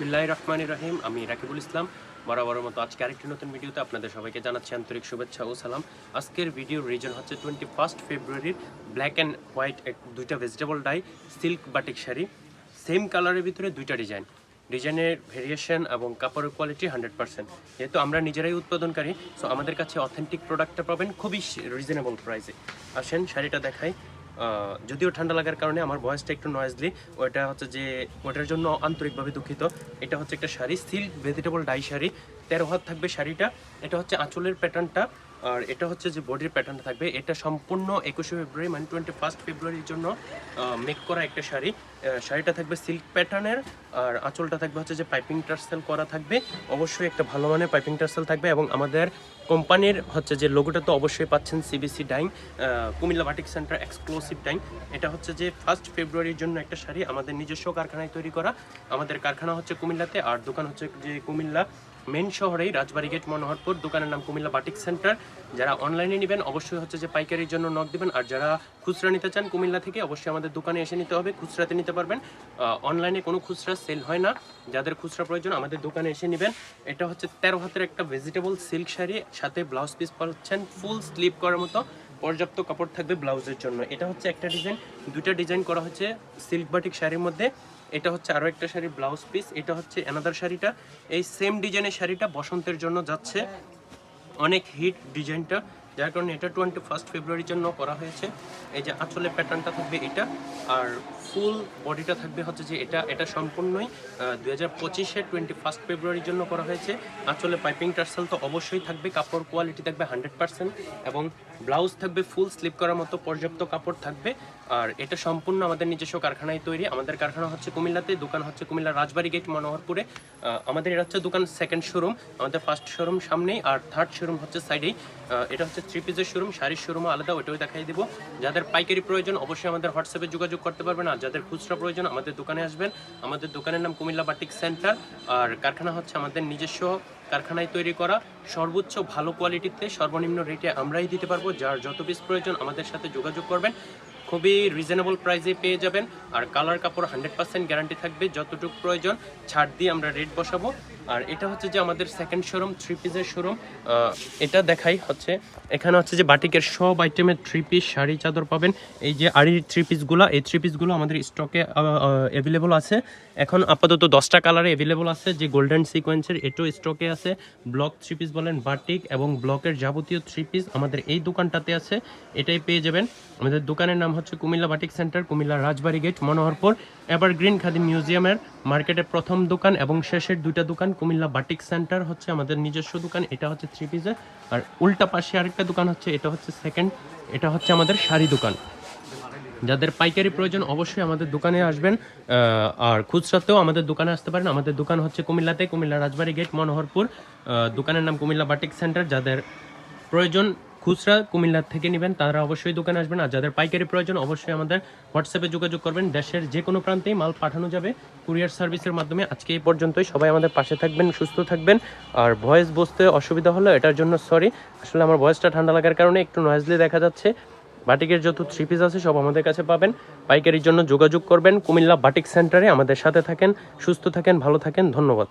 বিসমিল্লাহির রহমানির রহিম। আমি রাকিবুল ইসলাম। বরাবরের মতো আজকে আরেকটি নতুন ভিডিওতে আপনাদের সবাইকে জানাচ্ছি আন্তরিক শুভেচ্ছা ও সালাম। আজকের ভিডিওর রিজন হচ্ছে 21 ফেব্রুয়ারির ব্ল্যাক অ্যান্ড হোয়াইট দুইটা vegetable die silk batik sari, same কালারের ভিতরে দুইটা ডিজাইনের ভেরিয়েশন এবং কাপড়ের কোয়ালিটি 100%। যেহেতু আমরা নিজেরাই উৎপাদনকারী, সো আমাদের কাছে অথেন্টিক প্রোডাক্টটা পাবেন খুবই রিজনেবল প্রাইসে। আসেন শাড়িটা দেখাই। যদিও ঠান্ডা লাগার কারণে আমার ভয়েসটা একটু নয়েজলি, ওটা হচ্ছে যে ওটার জন্য আন্তরিকভাবে দুঃখিত। এটা হচ্ছে একটা sari, silk vegetable die sari, 13 হাত থাকবে শাড়িটা। এটা হচ্ছে আঁচলের প্যাটার্নটা, আর এটা হচ্ছে যে বডির প্যাটার্নটা থাকবে। এটা সম্পূর্ণ 21 ফেব্রুয়ারি মানে 21 ফেব্রুয়ারির জন্য মেক করা একটা শাড়ি। শাড়িটা থাকবে সিল্ক প্যাটার্নের, আর আঁচলটা থাকবে হচ্ছে যে পাইপিং টার্সেল করা থাকবে। অবশ্যই একটা ভালো মানের পাইপিং টার্সেল থাকবে, এবং আমাদের কোম্পানির হচ্ছে যে লোগোটা তো অবশ্যই পাচ্ছেন, CBC dyeing, Comilla batik centre exclusive dyeing. এটা হচ্ছে যে 1 ফেব্রুয়ারির জন্য একটা শাড়ি আমাদের নিজস্ব কারখানায় তৈরি করা। আমাদের কারখানা হচ্ছে কুমিল্লাতে, আর দোকান হচ্ছে যে কুমিল্লা মেন শহরেই রাজবাড়ি গেট মনোহরপুর। দোকানের নাম কুমিল্লা বাটিক সেন্টার। যারা অনলাইনে নেবেন অবশ্যই হচ্ছে যে পাইকারির জন্য নক দিবেন, আর যারা খুচরা নিতে চান কুমিল্লা থেকে অবশ্যই আমাদের দোকানে এসে নিতে হবে, খুচরাতে নিতে পারবেন। অনলাইনে কোনো খুচরা সেল হয় না, যাদের খুচরা প্রয়োজন আমাদের দোকানে এসে নেবেন। এটা হচ্ছে 13 হাতের একটা ভেজিটেবল সিল্ক শাড়ি, সাথে ব্লাউজ পিস পাচ্ছেন ফুল স্লিভ করার মতো, পর্যাপ্ত কাপড় থাকবে ব্লাউজের জন্য। এটা হচ্ছে একটা ডিজাইন, দুইটা ডিজাইন করা হচ্ছে সিল্ক বাটিক শাড়ির মধ্যে। এটা হচ্ছে আরও একটা শাড়ি ব্লাউজ পিস, এটা হচ্ছে অ্যানাদার শাড়িটা। এই সেম ডিজাইনের শাড়িটা বসন্তের জন্য যাচ্ছে, অনেক হিট ডিজাইনটা, যার কারণে এটা 21 ফেব্রুয়ারির জন্য করা হয়েছে। এই যে আঁচলের প্যাটার্নটা থাকবে এটা, আর ফুল বডিটা থাকবে হচ্ছে যে এটা সম্পূর্ণই 2025-এর 21 ফেব্রুয়ারির জন্য করা হয়েছে। আঁচলে পাইপিং টার্সেল তো অবশ্যই থাকবে, কাপড় কোয়ালিটি থাকবে 100%, এবং ব্লাউজ থাকবে ফুল স্লিপ করার মতো পর্যাপ্ত কাপড় থাকবে। আর এটা সম্পূর্ণ আমাদের নিজস্ব কারখানায় তৈরি। আমাদের কারখানা হচ্ছে কুমিল্লাতে, দোকান হচ্ছে কুমিল্লা রাজবাড়ি গেট মনোহরপুরে। আমাদের এটা হচ্ছে দোকান সেকেন্ড শোরুম, আমাদের ফার্স্ট শোরুম সামনেই, আর থার্ড শোরুম হচ্ছে সাইডেই। এটা হচ্ছে 3 পিসের শোরুম, শাড়ির শোরুমও আলাদা, ওইটাও দেখাই দেবো। যাদের পাইকারি প্রয়োজন অবশ্যই আমাদের হোয়াটসঅ্যাপে যোগাযোগ করতে পারবেন, আর যাদের খুচরা প্রয়োজন আমাদের দোকানে আসবেন। আমাদের দোকানের নাম কুমিল্লা বাটিক সেন্টার, আর কারখানা হচ্ছে আমাদের নিজস্ব কারখানায় তৈরি করা। সর্বোচ্চ ভালো কোয়ালিটিতে সর্বনিম্ন রেটে আমরাই দিতে পারবো। যার যত পিস প্রয়োজন আমাদের সাথে যোগাযোগ করবেন, খুবই রিজনেবল প্রাইসে পেয়ে যাবেন। আর কালার কাপড় 100% গ্যারান্টি থাকবে, যতটুকু প্রয়োজন ছাড় দিয়ে আমরা রেট বসাবো। আর এটা হচ্ছে যে আমাদের সেকেন্ড শোরুম, 3 পিসের শোরুম। এটা দেখাই হচ্ছে, এখানে হচ্ছে যে বাটিকের সব আইটেমের 3 পিস শাড়ি চাদর পাবেন। এই যে আড়ির 3 পিসগুলো, এই 3 পিসগুলো আমাদের স্টকে অ্যাভেলেবল আছে। এখন আপাতত 10টা কালারে অ্যাভেলেবল আছে। যে গোল্ডেন সিকোয়েন্সের এটাও স্টকে আছে। ব্লক 3 পিস বলেন, বাটিক এবং ব্লকের যাবতীয় 3 পিস আমাদের এই দোকানটাতে আছে, এটাই পেয়ে যাবেন। আমাদের দোকানের নাম হচ্ছে কুমিল্লা বাটিক সেন্টার, কুমিল্লা রাজবাড়ি গেট মনোহরপুর। এভারগ্রিন খাদিম মিউজিয়ামের মার্কেটের প্রথম দোকান এবং শেষের দুইটা দোকান কুমিল্লা বাটিক সেন্টার হচ্ছে আমাদের নিজস্ব দোকান। এটা হচ্ছে 3 পিসের, আর উল্টা পাশে আরেকটা দোকান হচ্ছে, এটা হচ্ছে সেকেন্ড, এটা হচ্ছে আমাদের শাড়ি দোকান। যাদের পাইকারি প্রয়োজন অবশ্যই আমাদের দোকানে আসবেন, আর খুচরাতেও আমাদের দোকানে আসতে পারেন। আমাদের দোকান হচ্ছে কুমিল্লাতে, কুমিল্লা রাজবাড়ি গেট মনোহরপুর। দোকানের নাম কুমিল্লা বাটিক সেন্টার। যাদের প্রয়োজন খুচরা কুমিল্লা থেকে নেবেন তারা অবশ্যই দোকানে আসবেন, আর যাদের পাইকারি প্রয়োজন অবশ্যই আমাদের হোয়াটসঅ্যাপে যোগাযোগ করবেন। দেশের যে কোনো প্রান্তেই মাল পাঠানো যাবে কুরিয়ার সার্ভিসের মাধ্যমে। আজকে এই পর্যন্তই, সবাই আমাদের পাশে থাকবেন, সুস্থ থাকবেন। আর ভয়েস বুঝতে অসুবিধা হলো এটার জন্য সরি, আসলে আমার ভয়েসটা ঠান্ডা লাগার কারণে একটু নয়েজলি দেখা যাচ্ছে। বাটিকের যত 3 পিস আছে সব আমাদের কাছে পাবেন। পাইকারির জন্য যোগাযোগ করবেন কুমিল্লা বাটিক সেন্টারে। আমাদের সাথে থাকেন, সুস্থ থাকেন, ভালো থাকেন, ধন্যবাদ।